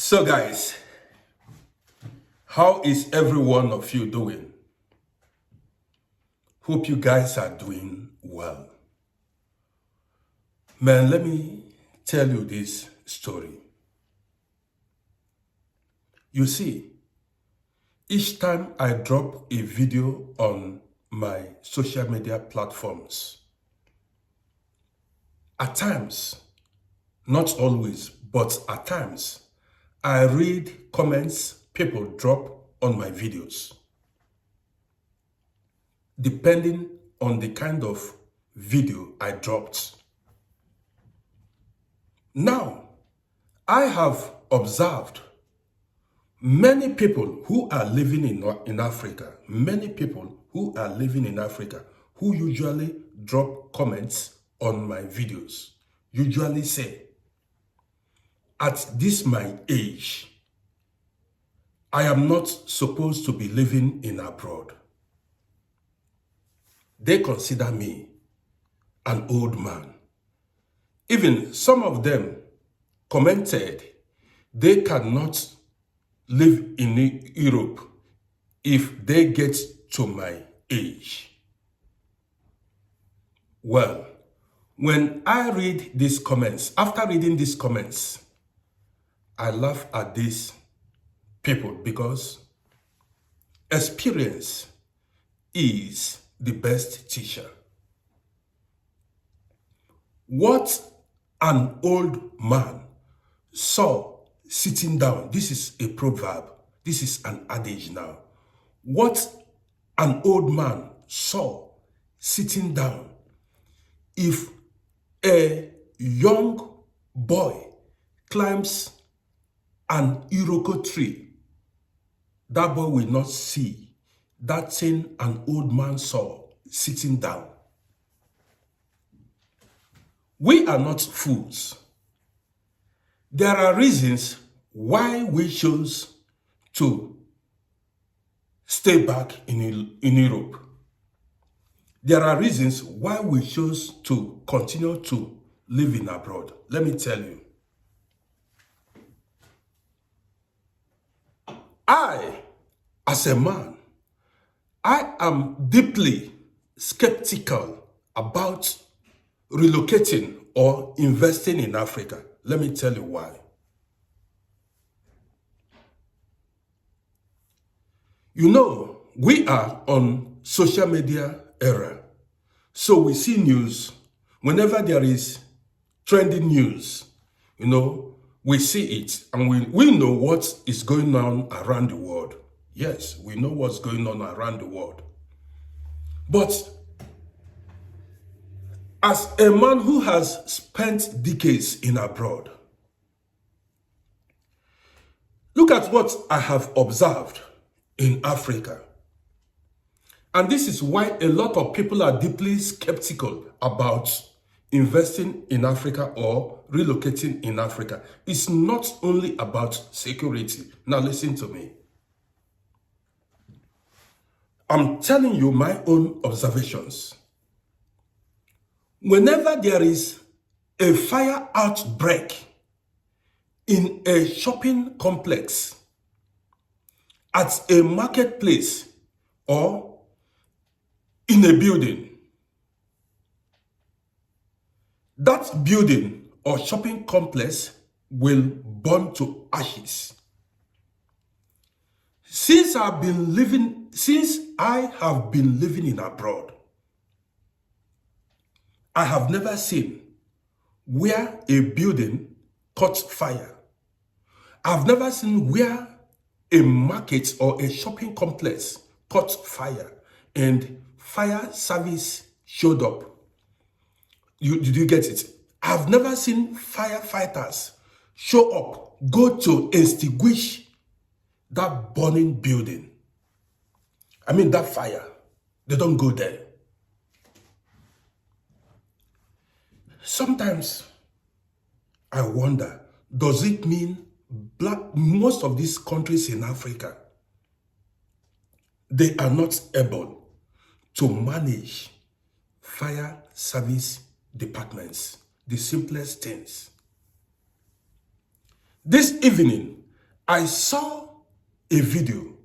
So guys, how is every one of you doing? Hope you guys are doing well. Man, let me tell you this story. You see, each time I drop a video on my social media platforms, at times, not always, but at times, I read comments people drop on my videos. Depending on the kind of video I dropped. Now, I have observed many people who are living in Africa, who usually drop comments on my videos, usually say, at this my age, I am not supposed to be living in abroad. They consider me an old man. Even some of them commented they cannot live in Europe if they get to my age. Well, when I read these comments, after reading these comments, I laugh at these people because experience is the best teacher. What an old man saw sitting down, this is a proverb, this is an adage now. What an old man saw sitting down, if a young boy climbs an iroko tree, that boy will not see that thing an old man saw sitting down. We are not fools. There are reasons why we chose to stay back in Europe. There are reasons why we chose to continue to live in abroad. Let me tell you. I, as a man, I am deeply skeptical about relocating or investing in Africa. Let me tell you why. You know, we are on social media era. So we see news. Whenever there is trending news, you know, we see it and we know what is going on around the world. Yes, we know what's going on around the world. But as a man who has spent decades in abroad, look at what I have observed in Africa. And this is why a lot of people are deeply skeptical about investing in Africa or relocating in Africa. It's not only about security. Now listen to me. I'm telling you my own observations. Whenever there is a fire outbreak in a shopping complex, at a marketplace, or in a building, that building or shopping complex will burn to ashes. Since I have been living in abroad, I have never seen where a building caught fire. I've never seen where a market or a shopping complex caught fire and fire service showed up. Did you get it? I've never seen firefighters show up, go to extinguish that burning building. I mean, that fire. They don't go there. Sometimes I wonder, does it mean most of these countries in Africa, they are not able to manage fire service departments, the simplest things. This evening, I saw a video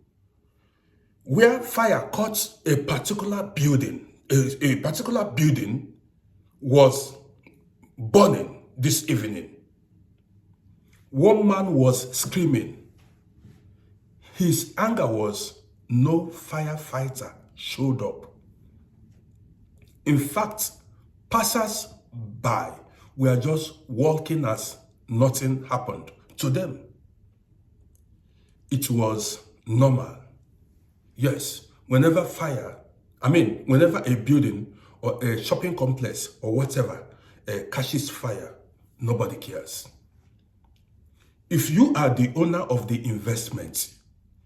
where fire caught a particular building. A particular building was burning this evening. One man was screaming. His anger was no firefighter showed up. In fact, passers-by were just walking as nothing happened to them. It was normal. Yes, whenever a building or a shopping complex or whatever catches fire, nobody cares. If you are the owner of the investment,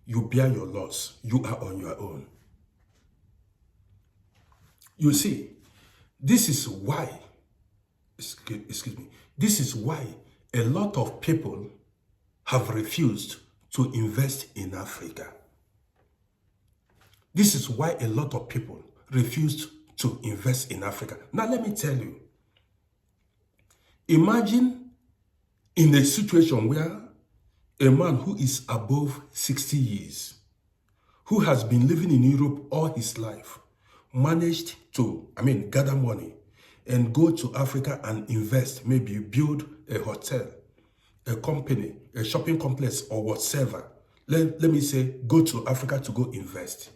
you bear your loss. You are on your own. You see, this is why, this is why a lot of people have refused to invest in Africa. This is why a lot of people refused to invest in Africa. Now, let me tell you, imagine in a situation where a man who is above 60 years, who has been living in Europe all his life, managed to, gather money and go to Africa and invest, maybe build a hotel, a company, a shopping complex or whatever. Let me say, go to Africa to go invest.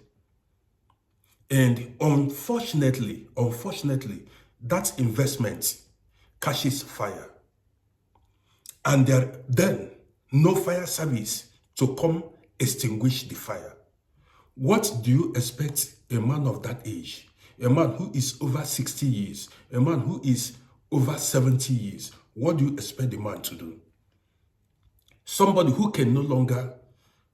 And unfortunately, that investment catches fire. And then no fire service to come extinguish the fire. What do you expect a man of that age, a man who is over 60 years, a man who is over 70 years, what do you expect the man to do? Somebody who can no longer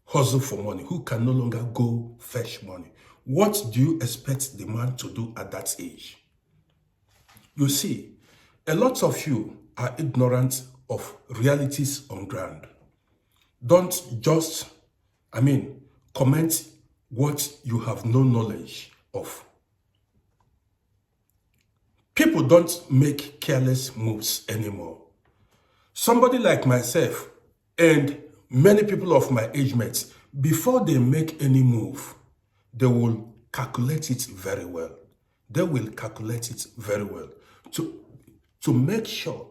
hustle for money, who can no longer go fetch money. What do you expect the man to do at that age? You see, a lot of you are ignorant of realities on ground. Don't just, comment what you have no knowledge of. People don't make careless moves anymore. Somebody like myself and many people of my age mates, before they make any move, they will calculate it very well. They will calculate it very well to make sure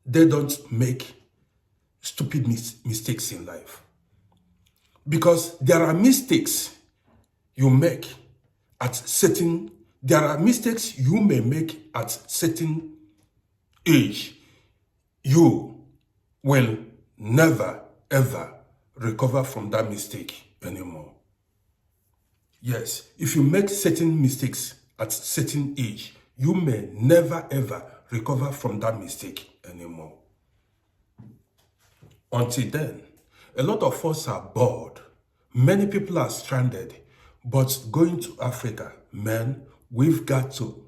they don't make stupid mistakes in life. Because there are mistakes you make at there are mistakes you may make at certain age. You will never ever recover from that mistake anymore. Yes, if you make certain mistakes at certain age, you may never ever recover from that mistake anymore. Until then, a lot of us are bored. Many people are stranded. But going to Africa, man, we've got to,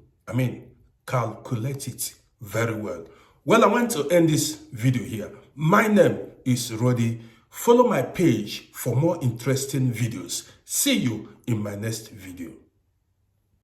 calculate it very well. Well, I want to end this video here. My name is Rodi. Follow my page for more interesting videos. See you in my next video.